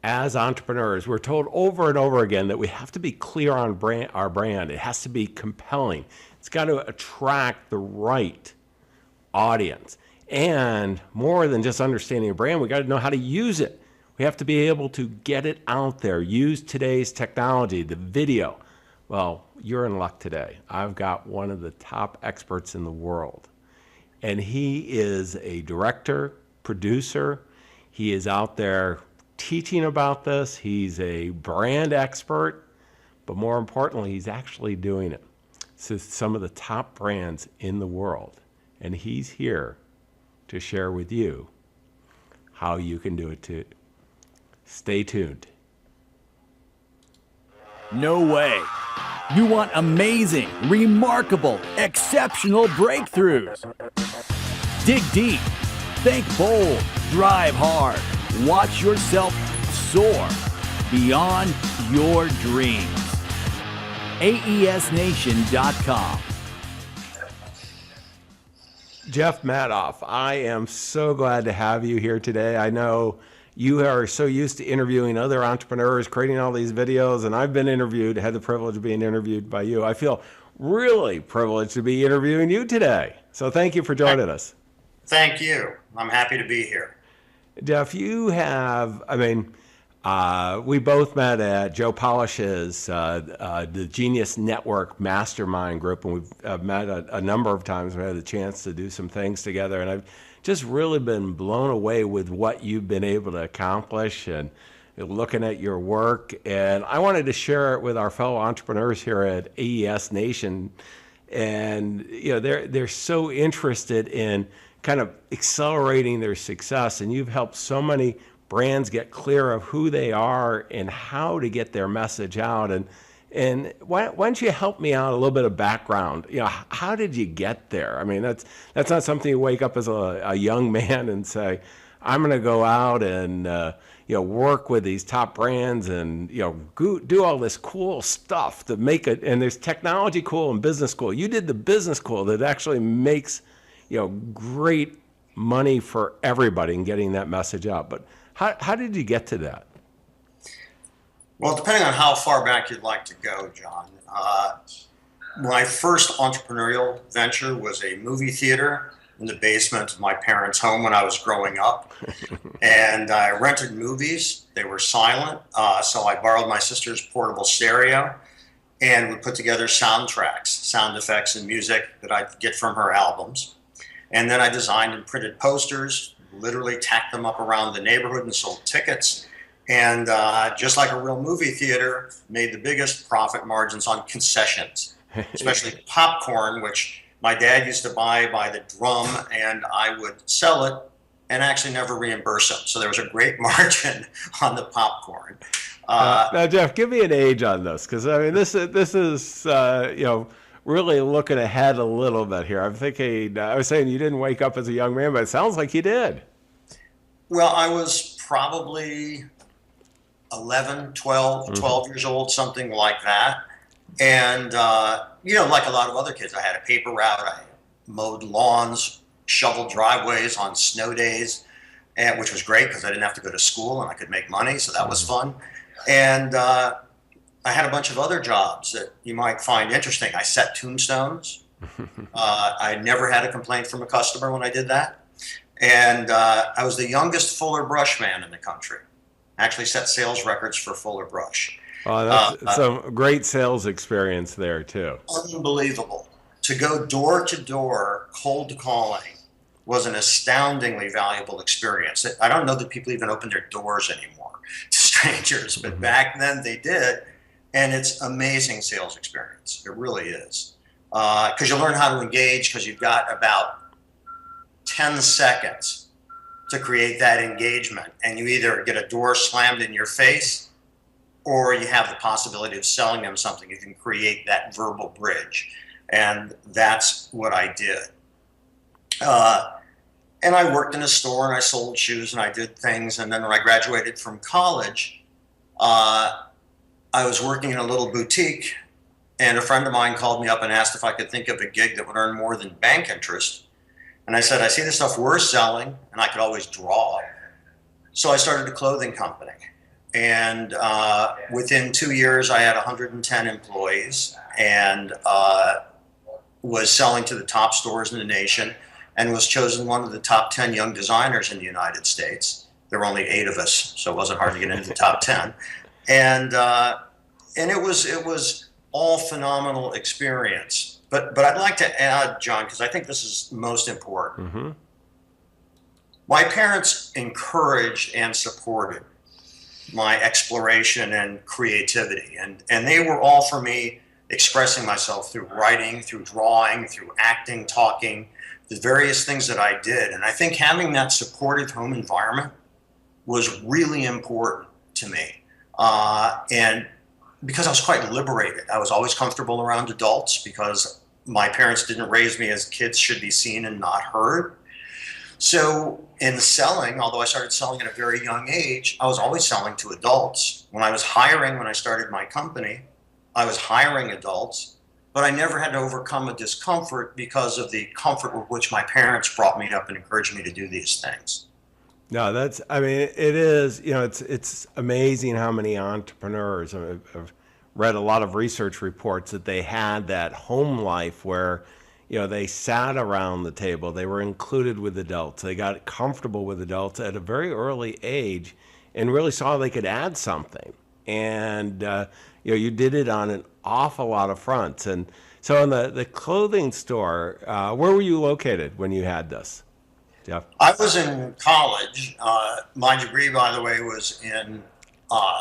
as entrepreneurs, we're told over and over again that we have to be clear on our brand. It has to be compelling. It's got to attract the right audience. And more than just understanding a brand, we got to know how to use it. We have to be able to get it out there, use today's technology, the video. Well, you're in luck today. I've got one of the top experts in the world. And he is a director, producer. He is out there teaching about this. He's a brand expert, but more importantly, he's actually doing it. So some of the top brands in the world. And he's here to share with you how you can do it too. Stay tuned. No way. You want amazing, remarkable, exceptional breakthroughs. Dig deep, think bold, drive hard, watch yourself soar beyond your dreams. AESNation.com. Jeff Madoff, I am so glad to have you here today. I know you are so used to interviewing other entrepreneurs, creating all these videos, and I've been interviewed, had the privilege of being interviewed by you. I feel really privileged to be interviewing you today. So thank you for joining us. Thank you. I'm happy to be here. Jeff, you have, we both met at Joe Polish's the Genius Network Mastermind Group, and we've met a number of times. We had a chance to do some things together, and I've just really been blown away with what you've been able to accomplish and looking at your work. And I wanted to share it with our fellow entrepreneurs here at AES Nation. And they're so interested in kind of accelerating their success, and you've helped so many brands get clear of who they are and how to get their message out. And why don't you help me out a little bit of background? How did you get there? I mean, that's not something you wake up as a young man and say, I'm going to go out and work with these top brands and do all this cool stuff to make it. And there's technology cool and business cool. You did the business cool that actually makes great money for everybody in getting that message out. But how did you get to that? Well, depending on how far back you'd like to go, John. My first entrepreneurial venture was a movie theater in the basement of my parents' home when I was growing up. And I rented movies. They were silent. So I borrowed my sister's portable stereo and would put together soundtracks, sound effects and music that I'd get from her albums. And then I designed and printed posters, literally tacked them up around the neighborhood and sold tickets. And just like a real movie theater, made the biggest profit margins on concessions, especially popcorn, which my dad used to buy by the drum, and I would sell it and actually never reimburse him. So there was a great margin on the popcorn. Now, Jeff, give me an age on this, because I mean, this is really looking ahead a little bit here. I'm thinking, I was saying you didn't wake up as a young man, but it sounds like you did. Well, I was probably 11, 12 years old, something like that. And, like a lot of other kids, I had a paper route. I mowed lawns, shoveled driveways on snow days, which was great because I didn't have to go to school and I could make money. So that was fun. And I had a bunch of other jobs that you might find interesting. I set tombstones. I never had a complaint from a customer when I did that. And I was the youngest Fuller Brush man in the country. I actually set sales records for Fuller Brush. Oh, that's some great sales experience there, too. Unbelievable. To go door to door, cold calling, was an astoundingly valuable experience. I don't know that people even open their doors anymore to strangers, but back then they did. And it's amazing sales experience. It really is. Because you learn how to engage because you've got about 10 seconds to create that engagement. And you either get a door slammed in your face or you have the possibility of selling them something. You can create that verbal bridge. And that's what I did. And I worked in a store and I sold shoes and I did things. And then when I graduated from college, I was working in a little boutique, and a friend of mine called me up and asked if I could think of a gig that would earn more than bank interest. And I said, I see the stuff we're selling, and I could always draw. So I started a clothing company. And within 2 years, I had 110 employees and was selling to the top stores in the nation and was chosen one of the top 10 young designers in the United States. There were only 8 of us, so it wasn't hard to get into the top 10. And it was all phenomenal experience. But I'd like to add, John, because I think this is most important. Mm-hmm. My parents encouraged and supported my exploration and creativity. And they were all for me expressing myself through writing, through drawing, through acting, talking, the various things that I did. And I think having that supportive home environment was really important to me. And because I was quite liberated, I was always comfortable around adults because my parents didn't raise me as kids should be seen and not heard. So in selling, although I started selling at a very young age, I was always selling to adults. When I started my company, I was hiring adults, but I never had to overcome a discomfort because of the comfort with which my parents brought me up and encouraged me to do these things. No, it is, it's amazing how many entrepreneurs, I've read a lot of research reports that they had that home life where, they sat around the table, they were included with adults, they got comfortable with adults at a very early age and really saw they could add something. And, you did it on an awful lot of fronts. And so in the clothing store, where were you located when you had this, Jeff? I was in college. My degree, by the way, was in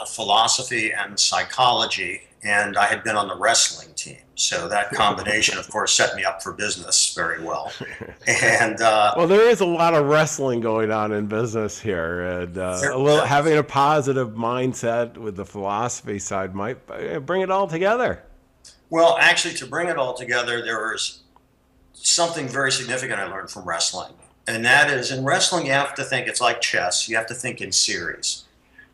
philosophy and psychology, and I had been on the wrestling team. So that combination, of course, set me up for business very well. And well, there is a lot of wrestling going on in business here, and having a positive mindset with the philosophy side might bring it all together. Well, actually, to bring it all together, there was something very significant I learned from wrestling. And that is, in wrestling, you have to think, it's like chess, you have to think in series.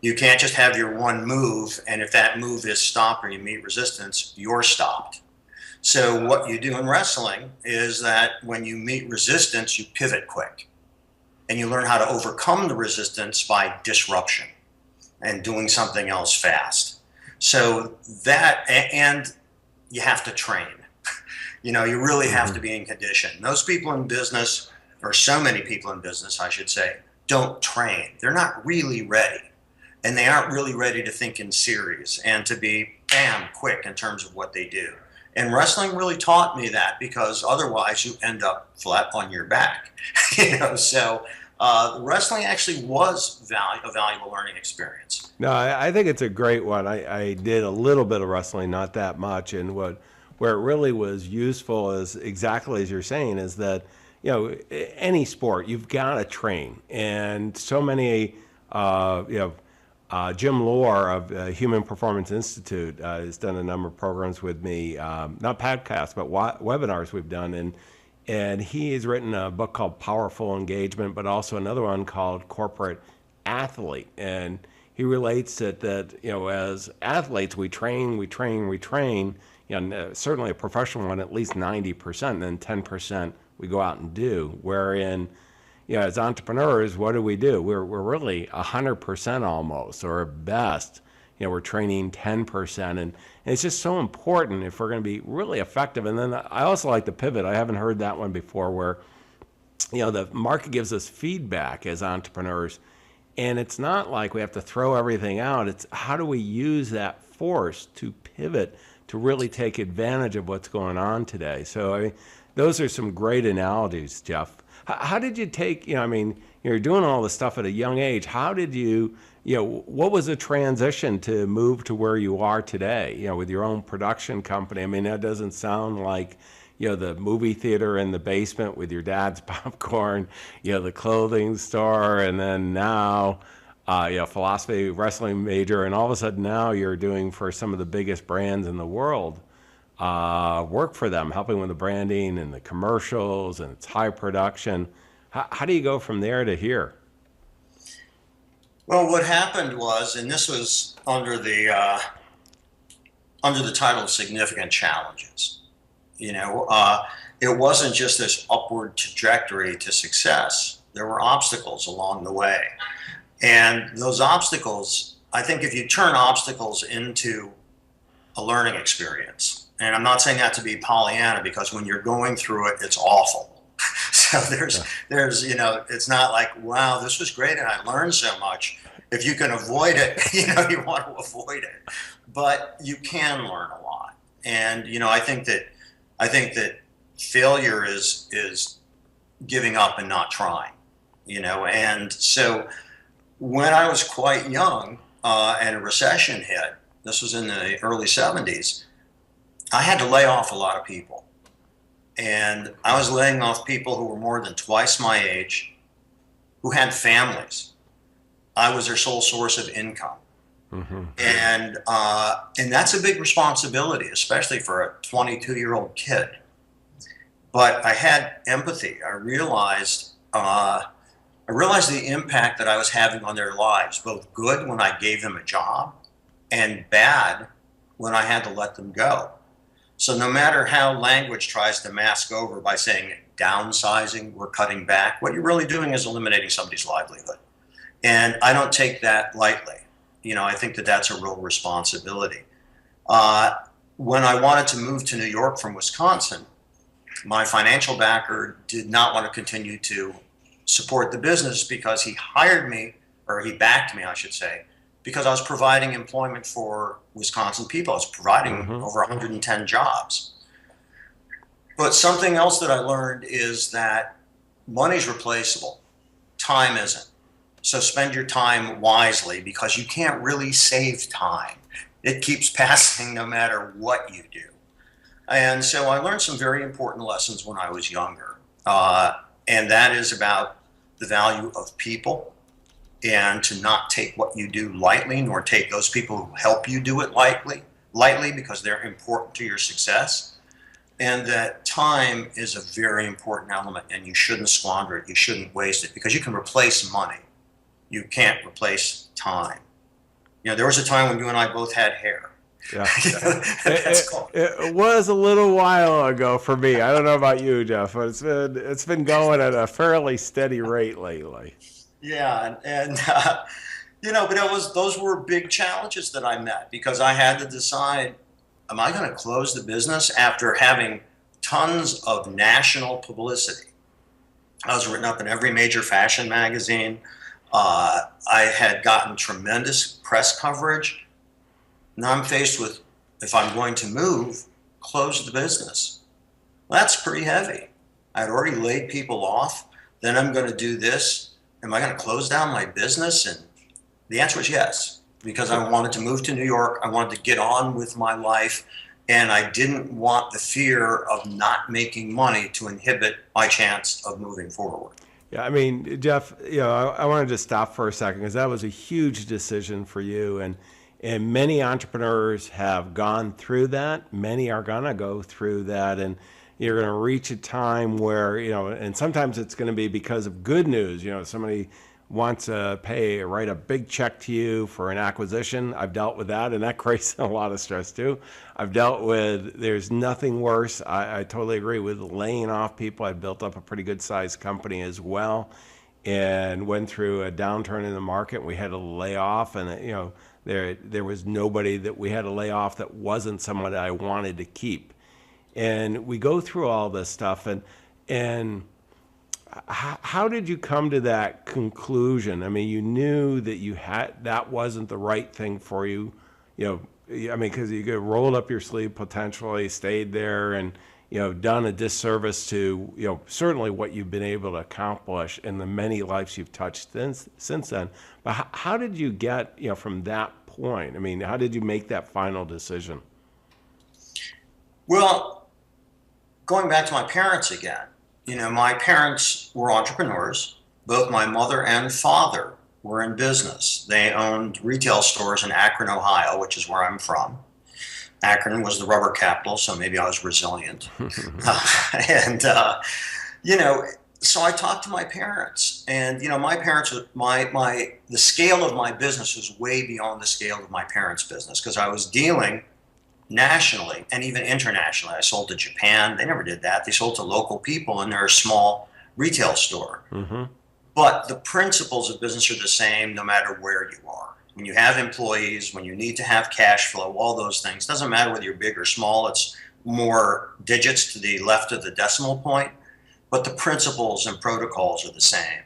You can't just have your one move, and if that move is stopped or you meet resistance, you're stopped. So what you do in wrestling is that when you meet resistance, you pivot quick. And you learn how to overcome the resistance by disruption and doing something else fast. So that, and you have to train. You really have to be in condition. Most people in business, or so many people in business, I should say, don't train. They're not really ready. And they aren't really ready to think in series and to be, bam, quick in terms of what they do. And wrestling really taught me that, because otherwise you end up flat on your back. So wrestling actually was a valuable learning experience. No, I think it's a great one. I did a little bit of wrestling, not that much. And where it really was useful is exactly as you're saying, is that, any sport, you've got to train. And so many, Jim Lohr of Human Performance Institute has done a number of programs with me, not podcasts, but webinars we've done. And he has written a book called Powerful Engagement, but also another one called Corporate Athlete. And he relates it that, as athletes, we train, certainly a professional one, at least 90%, and then 10% we go out and do. Wherein, as entrepreneurs, what do? We're really 100% almost, or at best, we're training 10%. And it's just so important if we're going to be really effective. And then I also like the pivot. I haven't heard that one before, where, the market gives us feedback as entrepreneurs. And it's not like we have to throw everything out. It's how do we use that force to pivot to really take advantage of what's going on today. So those are some great analogies, Jeff. How did you take, you're doing all this stuff at a young age. How did you, what was the transition to move to where you are today, with your own production company? That doesn't sound like, the movie theater in the basement with your dad's popcorn, the clothing store, and then now, philosophy, wrestling major, and all of a sudden now you're doing for some of the biggest brands in the world. Work for them, helping with the branding and the commercials, and it's high production. How do you go from there to here? Well, what happened was, and this was under the title of significant challenges. It wasn't just this upward trajectory to success. There were obstacles along the way, and those obstacles I think if you turn obstacles into a learning experience, and I'm not saying that to be Pollyanna, because when you're going through it, it's awful. So there's, it's not like, wow, this was great and I learned so much. If you can avoid it, you want to avoid it, but you can learn a lot. And, I think that failure is giving up and not trying, and so when I was quite young, and a recession hit, this was in the early 70s, I had to lay off a lot of people. And I was laying off people who were more than twice my age, who had families. I was their sole source of income. Mm-hmm. And that's a big responsibility, especially for a 22-year-old kid. But I had empathy. I realized the impact that I was having on their lives, both good when I gave them a job and bad when I had to let them go. So no matter how language tries to mask over by saying downsizing, we're cutting back, what you're really doing is eliminating somebody's livelihood. And I don't take that lightly. I think that that's a real responsibility. When I wanted to move to New York from Wisconsin, my financial backer did not want to continue to support the business because he hired me, or he backed me, I should say, because I was providing employment for Wisconsin people. I was providing over 110 jobs. But something else that I learned is that money's replaceable. Time isn't. So spend your time wisely, because you can't really save time. It keeps passing no matter what you do. And so I learned some very important lessons when I was younger. And that is about the value of people, and to not take what you do lightly, nor take those people who help you do it lightly, because they're important to your success. And that time is a very important element, and you shouldn't squander it. You shouldn't waste it, because you can replace money. You can't replace time. There was a time when you and I both had hair. Yeah. It was a little while ago for me. I don't know about you, Jeff, but it's been going at a fairly steady rate lately. Yeah, but those were big challenges that I met, because I had to decide, am I going to close the business after having tons of national publicity? I was written up in every major fashion magazine. I had gotten tremendous press coverage. Now I'm faced with, if I'm going to move, close the business. Well, that's pretty heavy. I'd already laid people off. Then I'm going to do this. Am I going to close down my business? And the answer is yes, because I wanted to move to New York. I wanted to get on with my life. And I didn't want the fear of not making money to inhibit my chance of moving forward. Yeah, I mean, Jeff, I wanted to stop for a second, because that was a huge decision for you. And many entrepreneurs have gone through that. Many are going to go through that. And you're going to reach a time where, and sometimes it's going to be because of good news. Somebody wants to write a big check to you for an acquisition. I've dealt with that, and that creates a lot of stress too. I've dealt with, there's nothing worse. I totally agree with laying off people. I built up a pretty good sized company as well, and went through a downturn in the market. We had to lay off, and there was nobody that we had to lay off that wasn't someone that I wanted to keep. And we go through all this stuff, and how did you come to that conclusion? I mean, you knew that that wasn't the right thing for you, because you could rolled up your sleeve, potentially stayed there, and done a disservice to certainly what you've been able to accomplish in the many lives you've touched since then. But how did you get from that point? I mean, how did you make that final decision? Well, going back to my parents again, my parents were entrepreneurs. Both my mother and father were in business. They owned retail stores in Akron, Ohio, which is where I'm from. Akron was the rubber capital, so maybe I was resilient. So I talked to my parents, and my parents, the scale of my business was way beyond the scale of my parents' business, because I was dealing nationally and even internationally. I sold to Japan. They never did that. They sold to local people in their small retail store. Mm-hmm. But the principles of business are the same no matter where you are. when you have employees, when you need to have cash flow, all those things, doesn't matter whether you're big or small, it's more digits to the left of the decimal point, but the principles and protocols are the same.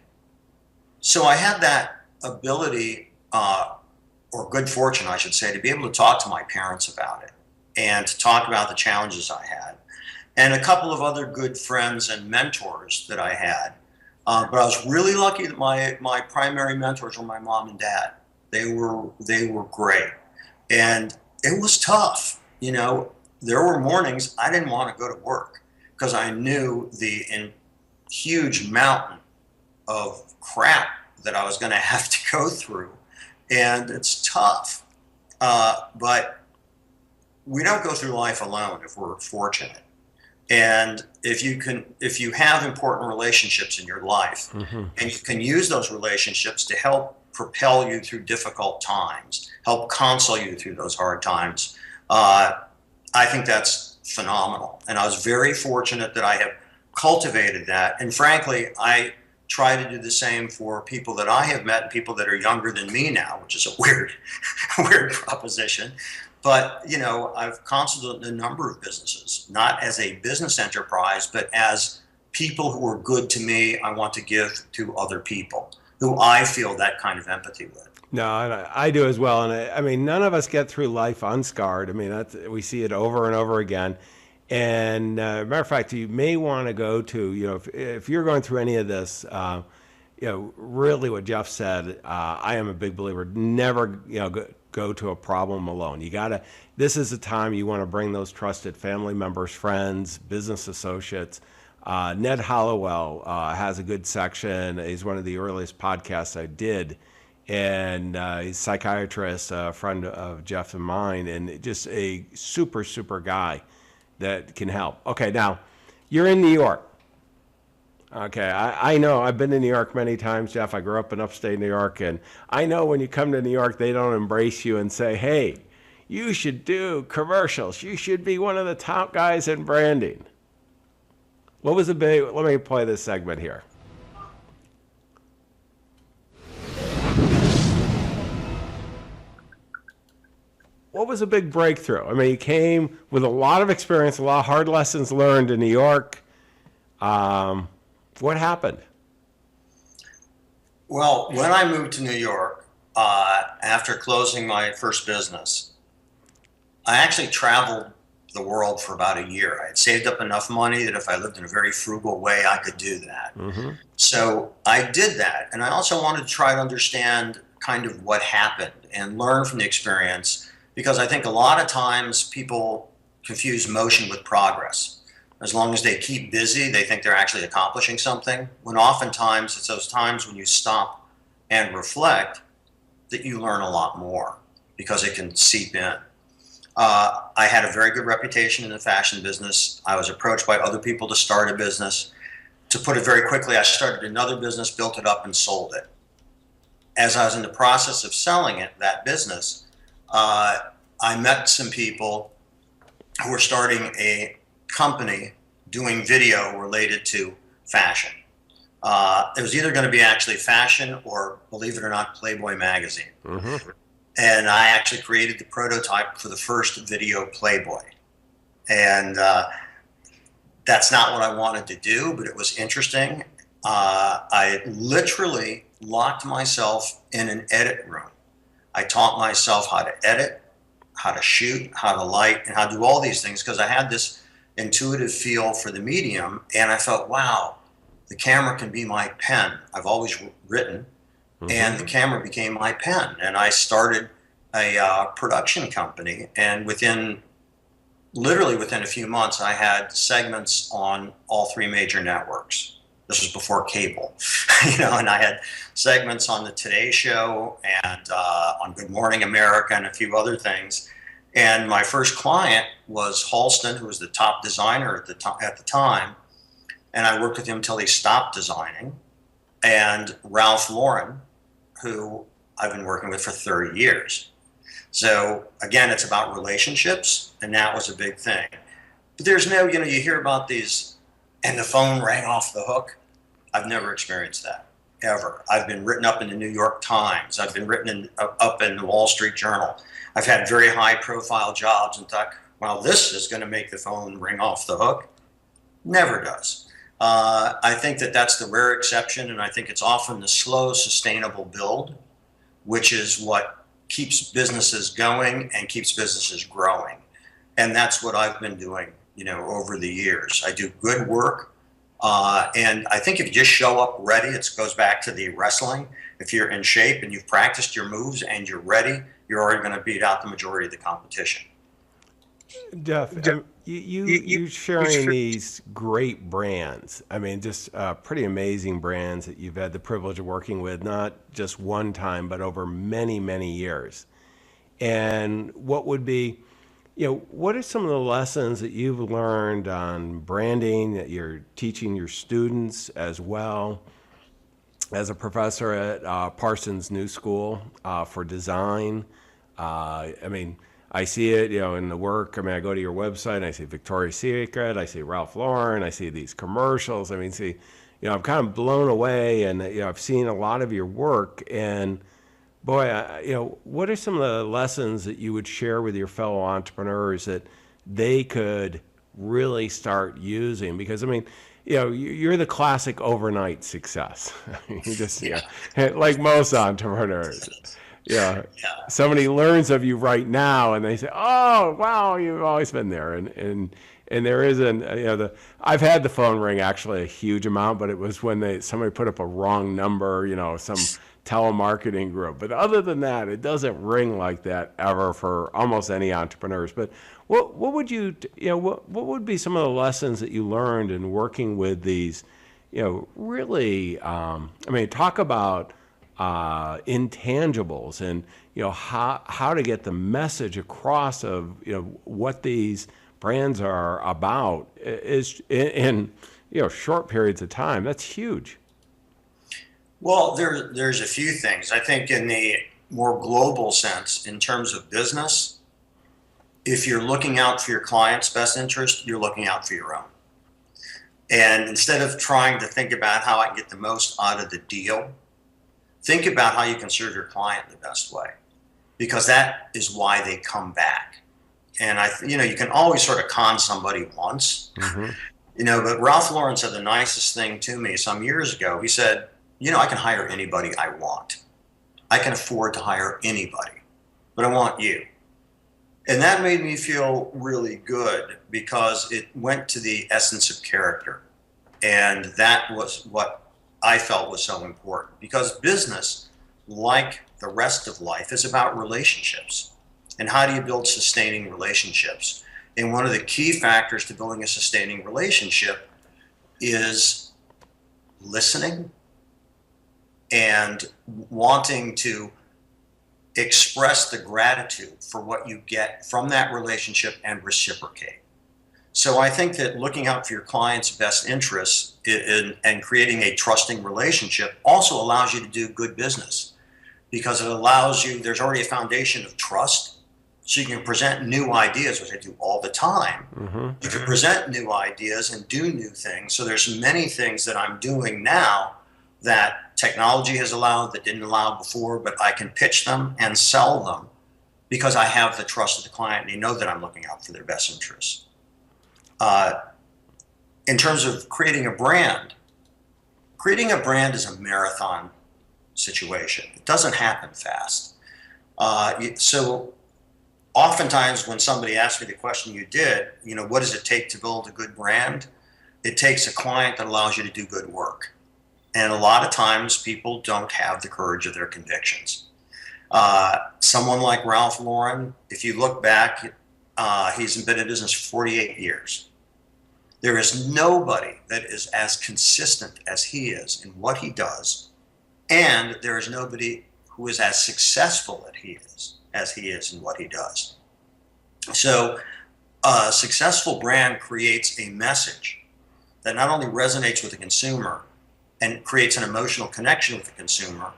So I had that ability, or good fortune, I should say, to be able to talk to my parents about it and to talk about the challenges I had. And a couple of other good friends and mentors that I had. But I was really lucky that my primary mentors were my mom and dad. They were great. And it was tough. You know, there were mornings I didn't want to go to work because I knew the huge mountain of crap that I was going to have to go through. And it's tough. But we don't go through life alone if we're fortunate. And if you have important relationships in your life, and you can use those relationships to help propel you through difficult times, help console you through those hard times, I think that's phenomenal. And I was very fortunate that I have cultivated that. And frankly, I try to do the same for people that I have met and people that are younger than me now, which is a weird proposition. But, you know, I've consulted a number of businesses, not as a business enterprise, but as people who are good to me, I want to give to other people who I feel that kind of empathy with. No, and I do as well. And I mean, none of us get through life unscarred. I mean, we see it over and over again. And matter of fact, you may want to go to, you know, if you're going through any of this, you know, really what Jeff said, I am a big believer, never, you know, go to a problem alone. This is the time you want to bring those trusted family members, friends, business associates. Ned Hollowell has a good section. He's one of the earliest podcasts I did. And he's a psychiatrist, a friend of Jeff and mine, and just a super, super guy that can help. Okay, now, you're in New York. Okay, I know. I've been to New York many times, Jeff. I grew up in upstate New York, and I know when you come to New York, they don't embrace you and say, hey, you should do commercials. You should be one of the top guys in branding. What was the big, let me play this segment here. What was a big breakthrough? I mean, you came with a lot of experience, a lot of hard lessons learned in New York. What happened? Well, when I moved to New York, after closing my first business, I actually traveled the world for about a year. I had saved up enough money that if I lived in a very frugal way, I could do that. So I did that. And I also wanted to try to understand kind of what happened and learn from the experience, because I think a lot of times people confuse motion with progress. As long as they keep busy, they think they're actually accomplishing something, when oftentimes it's those times when you stop and reflect that you learn a lot more because it can seep in. I had a very good reputation in the fashion business. I was approached by other people to start a business. To put it very quickly, I started another business, built it up, and sold it. As I was in the process of selling it, that business, I met some people who were starting a company doing video related to fashion. It was either going to be actually fashion or, believe it or not, Playboy magazine. And I actually created the prototype for the first video Playboy. And that's not what I wanted to do, but it was interesting. I literally locked myself in an edit room. I taught myself how to edit, how to shoot, how to light, and how to do all these things because I had this intuitive feel for the medium. And I felt, wow, the camera can be my pen. I've always written. And the camera became my pen. And I started a production company. And literally within a few months, I had segments on all three major networks. This was before cable, you know, and I had segments on the Today Show and on Good Morning America and a few other things. And my first client was Halston, who was the top designer at the time. And I worked with him until he stopped designing. And Ralph Lauren, who I've been working with for 30 years. So again, it's about relationships, and that was a big thing. But there's no, you know, you hear about these, and the phone rang off the hook. I've never experienced that. ever. I've been written up in the New York Times. I've been up in the Wall Street Journal. I've had very high profile jobs and thought, well, this is going to make the phone ring off the hook. Never does. I think that that's the rare exception, and I think it's often the slow, sustainable build, which is what keeps businesses going and keeps businesses growing. And that's what I've been doing, over the years. I do good work. And I think if you just show up ready, it goes back to the wrestling. If you're in shape and you've practiced your moves and you're ready, you're already going to beat out the majority of the competition. Jeff, you sharing these great brands. I mean, just pretty amazing brands that you've had the privilege of working with, not just one time, but over many, many years. And what would be, what are some of the lessons that you've learned on branding that you're teaching your students as well as a professor at Parsons New School for design? I see it, in the work. I go to your website and I see Victoria's Secret, I see Ralph Lauren, I see these commercials. I'm kind of blown away, and I've seen a lot of your work. And boy, what are some of the lessons that you would share with your fellow entrepreneurs that they could really start using? Because you're the classic overnight success. You just, like most entrepreneurs. Yeah. Somebody learns of you right now and they say, oh, wow, you've always been there. And there isn't, I've had the phone ring actually a huge amount, but it was when somebody put up a wrong number, some telemarketing group. But other than that, it doesn't ring like that ever for almost any entrepreneurs. But what would what would be some of the lessons that you learned in working with these, really, talk about intangibles and how to get the message across of what these brands are about is in short periods of time. That's huge. Well, there's a few things. I think in the more global sense, in terms of business, if you're looking out for your client's best interest, you're looking out for your own. And instead of trying to think about how I can get the most out of the deal, think about how you can serve your client the best way, because that is why they come back. And you can always sort of con somebody once, but Ralph Lauren said the nicest thing to me some years ago. He said, I can hire anybody I want. I can afford to hire anybody, but I want you. And that made me feel really good because it went to the essence of character. And that was what I felt was so important, because business, like the rest of life, is about relationships. And how do you build sustaining relationships? And one of the key factors to building a sustaining relationship is listening and wanting to express the gratitude for what you get from that relationship and reciprocate. So I think that looking out for your client's best interests and creating a trusting relationship also allows you to do good business, because it allows you, there's already a foundation of trust, so you can present new ideas, which I do all the time. You can present new ideas and do new things. So there's many things that I'm doing now that technology has allowed that didn't allow before, but I can pitch them and sell them because I have the trust of the client and they know that I'm looking out for their best interests. In terms of creating a brand is a marathon situation. It doesn't happen fast. So oftentimes when somebody asks me the question you did, what does it take to build a good brand? It takes a client that allows you to do good work. And a lot of times people don't have the courage of their convictions. Someone like Ralph Lauren, if you look back, he's been in business for 48 years. There is nobody that is as consistent as he is in what he does, and there is nobody who is as successful as he is in what he does. So a successful brand creates a message that not only resonates with the consumer and creates an emotional connection with the consumer,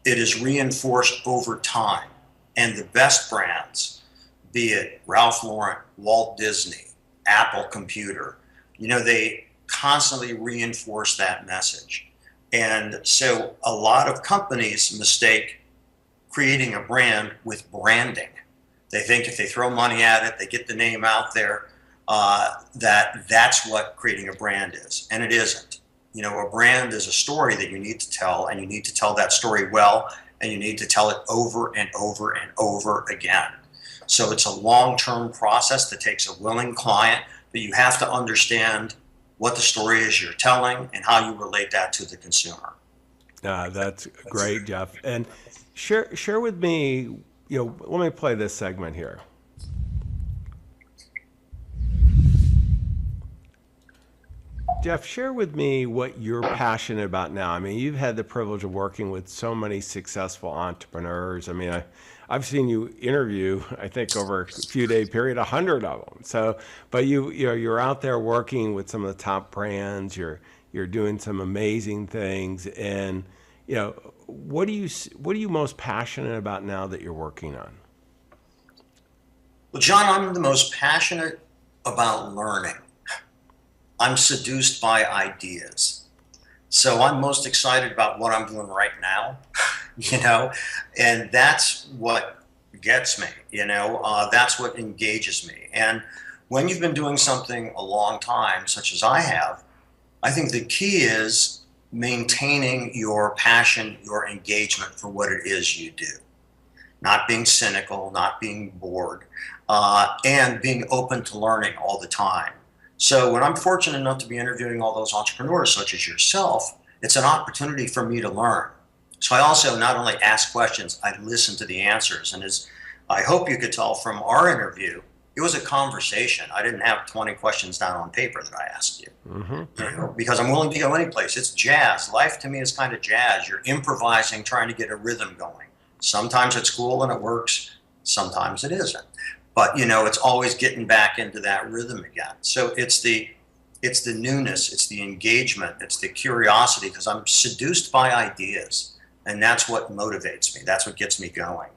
it is reinforced over time. And the best brands, be it Ralph Lauren, Walt Disney, Apple Computer, they constantly reinforce that message. And so a lot of companies mistake creating a brand with branding. They think if they throw money at it, they get the name out there, that's what creating a brand is. And it isn't. You know, a brand is a story that you need to tell, and you need to tell that story well, and you need to tell it over and over and over again. So it's a long-term process that takes a willing client, but you have to understand what the story is you're telling and how you relate that to the consumer. That's great, Jeff. And share with me, let me play this segment here. Jeff, share with me what you're passionate about now. I mean, you've had the privilege of working with so many successful entrepreneurs. I mean, I've seen you interview, I think over a few day period, 100 of them. So, but you're out there working with some of the top brands. You're doing some amazing things. And what are you most passionate about now that you're working on? Well, John, I'm the most passionate about learning. I'm seduced by ideas. So I'm most excited about what I'm doing right now, and that's what gets me, that's what engages me. And when you've been doing something a long time, such as I have, I think the key is maintaining your passion, your engagement for what it is you do. Not being cynical, not being bored, and being open to learning all the time. So when I'm fortunate enough to be interviewing all those entrepreneurs such as yourself, it's an opportunity for me to learn. So I also not only ask questions, I listen to the answers. And as I hope you could tell from our interview, it was a conversation. I didn't have 20 questions down on paper that I asked you, because I'm willing to go any place. It's jazz. Life to me is kind of jazz. You're improvising, trying to get a rhythm going. Sometimes it's cool and it works. Sometimes it isn't. But it's always getting back into that rhythm again. So it's the newness, it's the engagement, it's the curiosity, because I'm seduced by ideas, and that's what motivates me. That's what gets me going.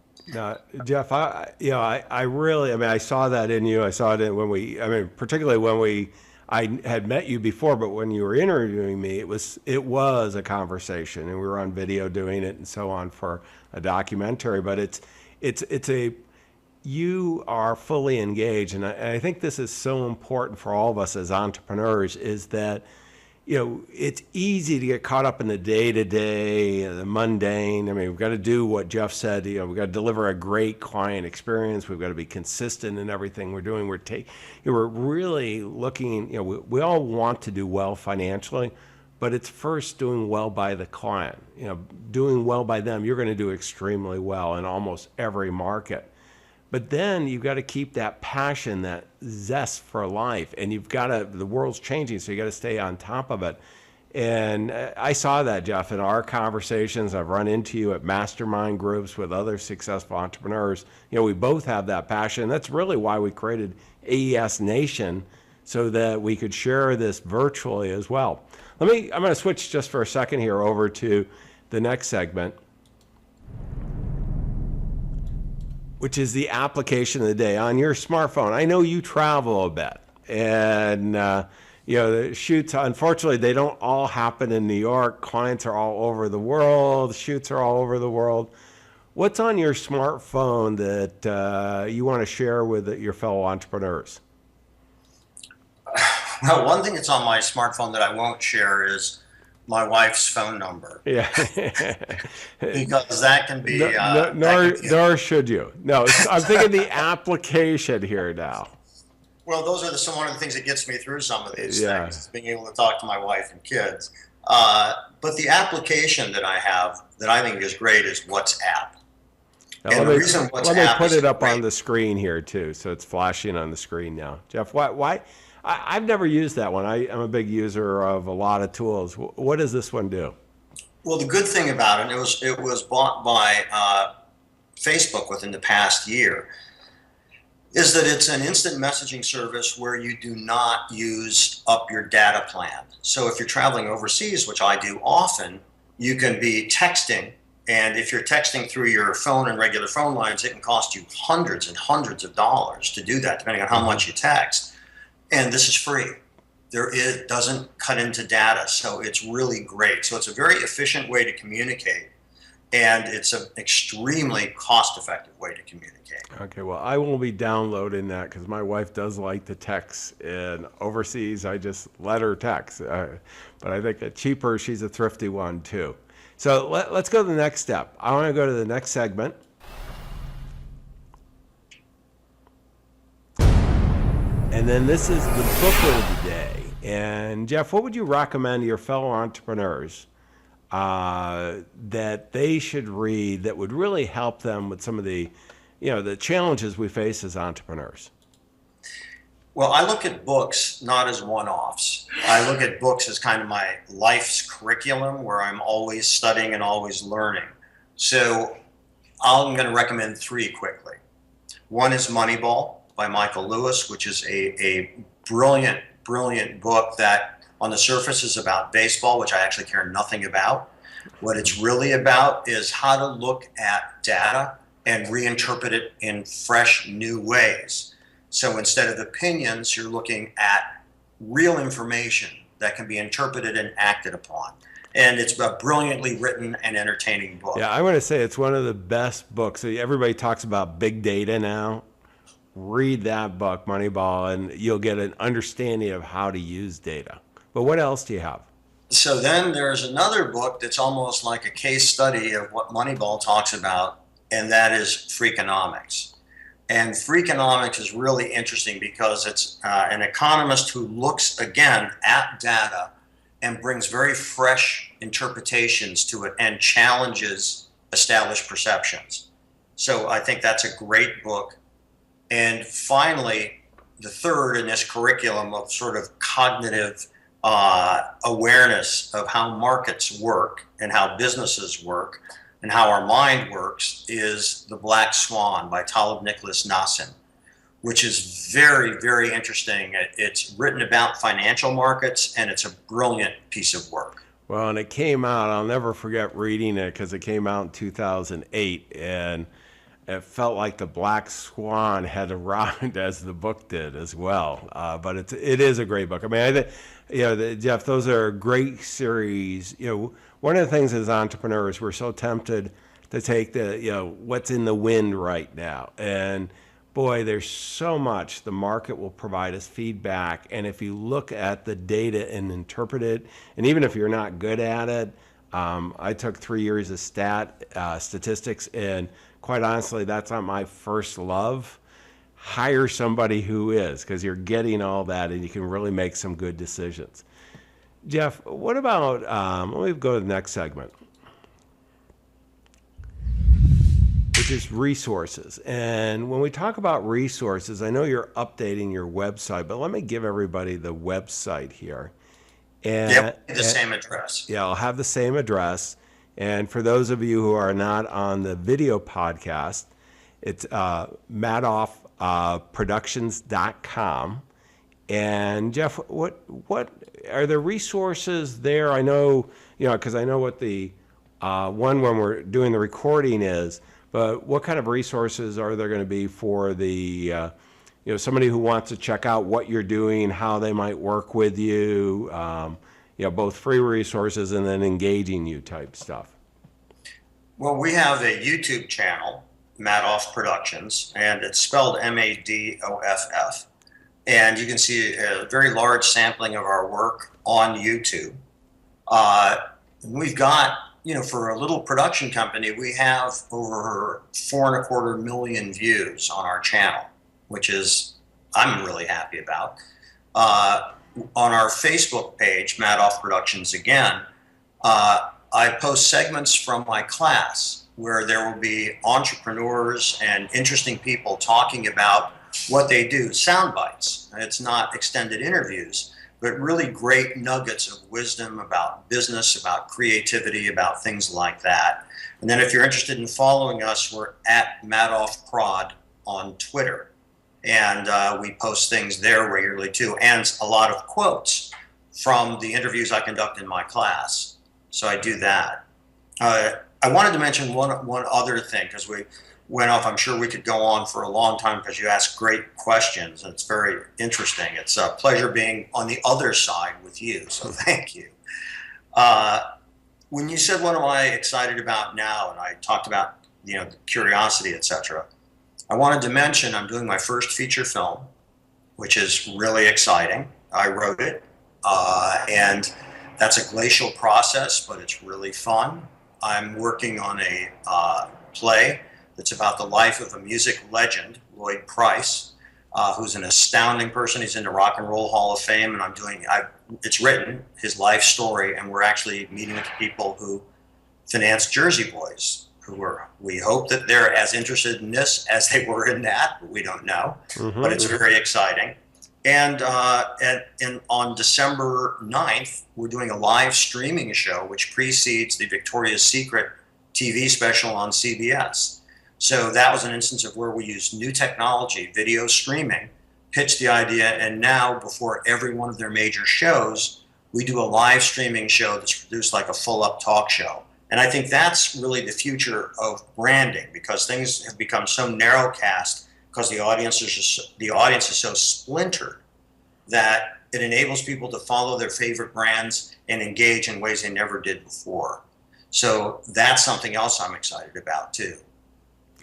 Jeff, I really, I saw that in you. I saw it when particularly when I had met you before, but when you were interviewing me, it was a conversation, and we were on video doing it and so on for a documentary. But you are fully engaged, and I think this is so important for all of us as entrepreneurs, is that it's easy to get caught up in the day-to-day, the mundane. We've got to do what Jeff said. We've got to deliver a great client experience. We've got to be consistent in everything we're doing. We're really looking. We all want to do well financially, but it's first doing well by the client. Doing well by them. You're going to do extremely well in almost every market. But then you've got to keep that passion, that zest for life, and the world's changing, so you got to stay on top of it. And I saw that, Jeff, in our conversations. I've run into you at mastermind groups with other successful entrepreneurs. We both have that passion. That's really why we created AES Nation, so that we could share this virtually as well. I'm going to switch just for a second here over to the next segment, which is the application of the day on your smartphone. I know you travel a bit, and the shoots, unfortunately, they don't all happen in New York. Clients are all over the world. Shoots are all over the world. What's on your smartphone that you want to share with your fellow entrepreneurs? Well, one thing that's on my smartphone that I won't share is my wife's phone number. Yeah. Because that can be... nor should you. No, I'm thinking the application here now. Well, those are one of the things that gets me through some of these things, is being able to talk to my wife and kids. But the application that I have that I think is great is WhatsApp. Now, let me put it up on the screen here, too, so it's flashing on the screen now. Jeff, why? I've never used that one. I'm a big user of a lot of tools. What does this one do? Well, the good thing about it was bought by Facebook within the past year, is that it's an instant messaging service where you do not use up your data plan. So if you're traveling overseas, which I do often, you can be texting. And if you're texting through your phone and regular phone lines, it can cost you hundreds and hundreds of dollars to do that, depending on how much you text. And this is free. doesn't cut into data, so it's really great. So it's a very efficient way to communicate, and it's an extremely cost-effective way to communicate. Okay, well, I will be downloading that because my wife does like to text, and overseas I just let her text. But I think that cheaper, she's a thrifty one too. So let's go to the next step. I want to go to the next segment. And then this is the book of the day. And Jeff, what would you recommend to your fellow entrepreneurs that they should read that would really help them with some of the challenges we face as entrepreneurs? Well, I look at books not as one-offs. I look at books as kind of my life's curriculum where I'm always studying and always learning. So I'm going to recommend 3 quickly. One is Moneyball by Michael Lewis, which is a brilliant, brilliant book that on the surface is about baseball, which I actually care nothing about. What it's really about is how to look at data and reinterpret it in fresh, new ways. So instead of opinions, you're looking at real information that can be interpreted and acted upon. And it's a brilliantly written and entertaining book. Yeah, I want to say it's one of the best books. Everybody talks about big data now. Read that book, Moneyball, and you'll get an understanding of how to use data. But what else do you have? So then there's another book that's almost like a case study of what Moneyball talks about, and that is Freakonomics. And Freakonomics is really interesting because it's an economist who looks, again, at data and brings very fresh interpretations to it and challenges established perceptions. So I think that's a great book. And finally, the third in this curriculum of sort of cognitive awareness of how markets work and how businesses work and how our mind works is The Black Swan by Talib Nicholas Nassim, which is very, very interesting. It's written about financial markets, and it's a brilliant piece of work. Well, and it came out, I'll never forget reading it because it came out in 2008, and it felt like The Black Swan had arrived as the book did as well. But it is a great book. I mean, I think, Jeff, those are great series. One of the things as entrepreneurs, we're so tempted to take what's in the wind right now. And boy, there's so much the market will provide us feedback. And if you look at the data and interpret it, and even if you're not good at it, I took 3 years of statistics, and quite honestly, that's not my first love. Hire somebody who is, because you're getting all that and you can really make some good decisions. Jeff, what about, let me go to the next segment, which is resources. And when we talk about resources, I know you're updating your website, but let me give everybody the website here. And the same address. Yeah, I'll have the same address. And for those of you who are not on the video podcast, it's madoffproductions.com. And Jeff, what are the resources there? I know, because I know what the one when we're doing the recording is, but what kind of resources are there going to be for the somebody who wants to check out what you're doing, how they might work with you, both free resources and then engaging you type stuff? Well, we have a YouTube channel, Madoff Productions, and it's spelled Madoff. And you can see a very large sampling of our work on YouTube. We've got, for a little production company, we have over 4.25 million views on our channel, which is, I'm really happy about. On our Facebook page, Madoff Productions again, I post segments from my class where there will be entrepreneurs and interesting people talking about what they do, sound bites. It's not extended interviews, but really great nuggets of wisdom about business, about creativity, about things like that. And then if you're interested in following us, we're at Madoff Prod on Twitter. And we post things there regularly too, and a lot of quotes from the interviews I conduct in my class. So I do that. I wanted to mention one other thing, because went off. I'm sure we could go on for a long time because you ask great questions and it's very interesting. It's a pleasure being on the other side with you. So thank you. When you said, what am I excited about now? And I talked about, curiosity, etc. I wanted to mention I'm doing my first feature film, which is really exciting. I wrote it, and that's a glacial process, but it's really fun. I'm working on a play that's about the life of a music legend, Lloyd Price, who's an astounding person. He's in the Rock and Roll Hall of Fame, and it's written, his life story, and we're actually meeting with the people who finance Jersey Boys, we hope that they're as interested in this as they were in that, but we don't know. Mm-hmm. But it's very exciting. And on December 9th, we're doing a live streaming show, which precedes the Victoria's Secret TV special on CBS. So that was an instance of where we used new technology, video streaming, pitched the idea, and now before every one of their major shows, we do a live streaming show that's produced like a full-up talk show. And I think that's really the future of branding, because things have become so narrowcast because the audience is so splintered that it enables people to follow their favorite brands and engage in ways they never did before. So that's something else I'm excited about too.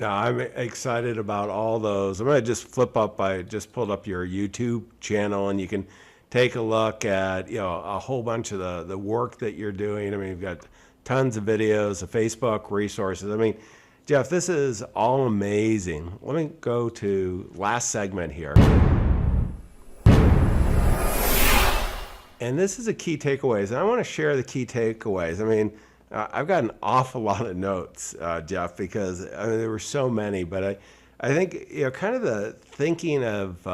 Yeah, I'm excited about all those. I'm going to just flip up. I just pulled up your YouTube channel, and you can take a look at a whole bunch of the work that you're doing. I mean, you've got tons of videos, of Facebook resources. I mean, Jeff, this is all amazing. Let me go to last segment here. And this is a key takeaways, and I want to share the key takeaways. I mean, I've got an awful lot of notes, Jeff, because there were so many, but I think, kind of the thinking of,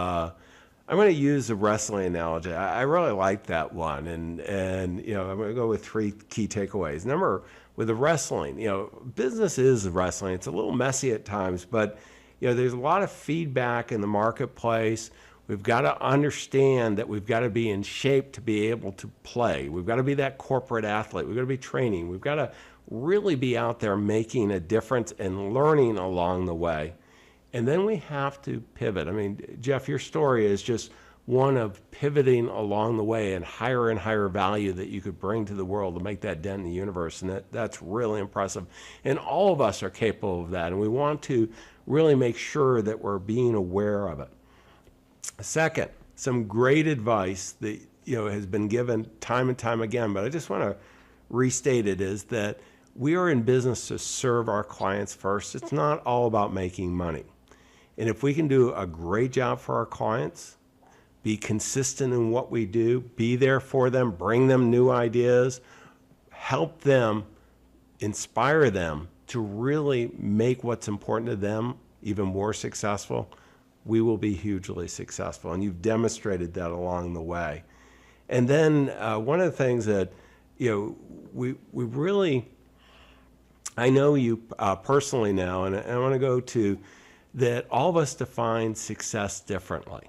I'm going to use the wrestling analogy. I really like that one. And I'm going to go with 3 key takeaways. Number, with the wrestling, business is wrestling. It's a little messy at times, but, there's a lot of feedback in the marketplace. We've got to understand that we've got to be in shape to be able to play. We've got to be that corporate athlete. We've got to be training. We've got to really be out there making a difference and learning along the way. And then we have to pivot. I mean, Jeff, your story is just one of pivoting along the way and higher value that you could bring to the world to make that dent in the universe. And that's really impressive. And all of us are capable of that. And we want to really make sure that we're being aware of it. Second, some great advice that has been given time and time again, but I just want to restate it, is that we are in business to serve our clients first. It's not all about making money. And if we can do a great job for our clients, be consistent in what we do, be there for them, bring them new ideas, help them, inspire them to really make what's important to them even more successful, we will be hugely successful. And you've demonstrated that along the way. And then one of the things that, we really, I know you personally now, and I want to go to that all of us define success differently.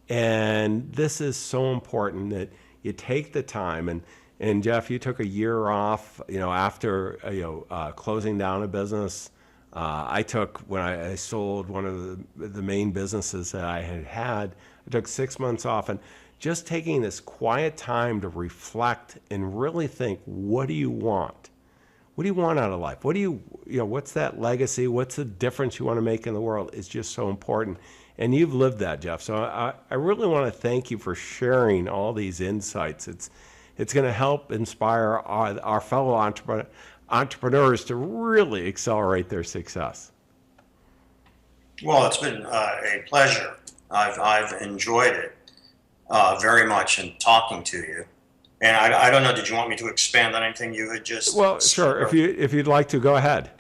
And this is so important that you take the time. And Jeff, you took a year off, after, closing down a business. I took, when I sold one of the main businesses that I had, I took 6 months off, and just taking this quiet time to reflect and really think, what do you want? What do you want out of life? What do what's that legacy? What's the difference you want to make in the world? Is just so important. And you've lived that, Jeff. So I really want to thank you for sharing all these insights. It's going to help inspire our fellow entrepreneurs to really accelerate their success. Well, it's been a pleasure. I've enjoyed it very much in talking to you. And I don't know, did you want me to expand on anything you had just... Well, sure. If you'd like to, go ahead.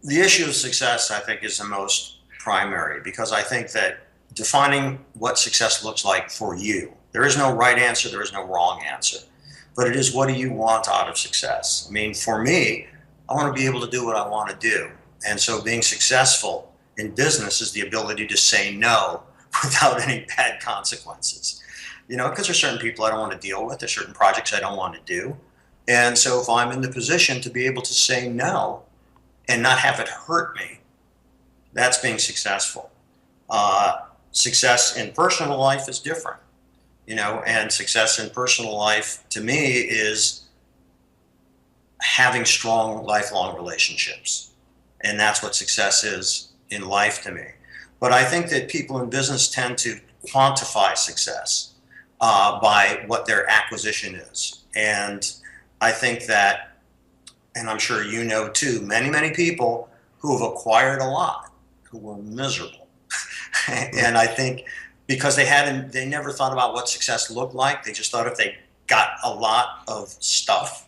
The issue of success, I think, is the most primary, because I think that defining what success looks like for you, there is no right answer, there is no wrong answer. But it is, what do you want out of success? I mean, for me, I want to be able to do what I want to do. And so being successful in business is the ability to say no without any bad consequences. Because there's certain people I don't want to deal with, there's certain projects I don't want to do. And so if I'm in the position to be able to say no and not have it hurt me, that's being successful. Success in personal life is different, and success in personal life to me is having strong lifelong relationships. And that's what success is in life to me. But I think that people in business tend to quantify success by what their acquisition is. And I think that, and I'm sure you know too, many people who have acquired a lot who were miserable. And I think because they never thought about what success looked like. They just thought if they got a lot of stuff,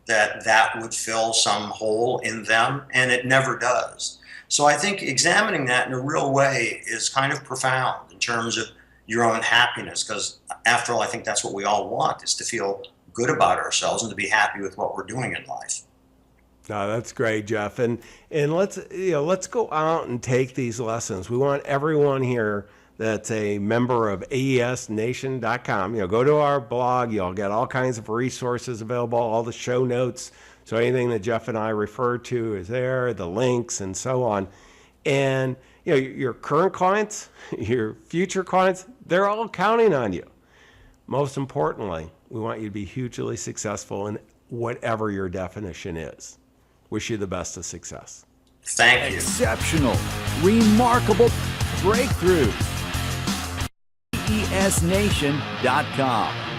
that would fill some hole in them, and it never does. So I think examining that in a real way is kind of profound in terms of your own happiness, because after all, I think that's what we all want, is to feel good about ourselves and to be happy with what we're doing in life. No, that's great, Jeff. And let's go out and take these lessons. We want everyone here that's a member of aesnation.com. Go to our blog. You'll get all kinds of resources available, all the show notes. So anything that Jeff and I refer to is there, the links and so on. And your current clients, your future clients, they're all counting on you. Most importantly, we want you to be hugely successful in whatever your definition is. Wish you the best of success. Thank you. Exceptional, remarkable breakthroughs. aesnation.com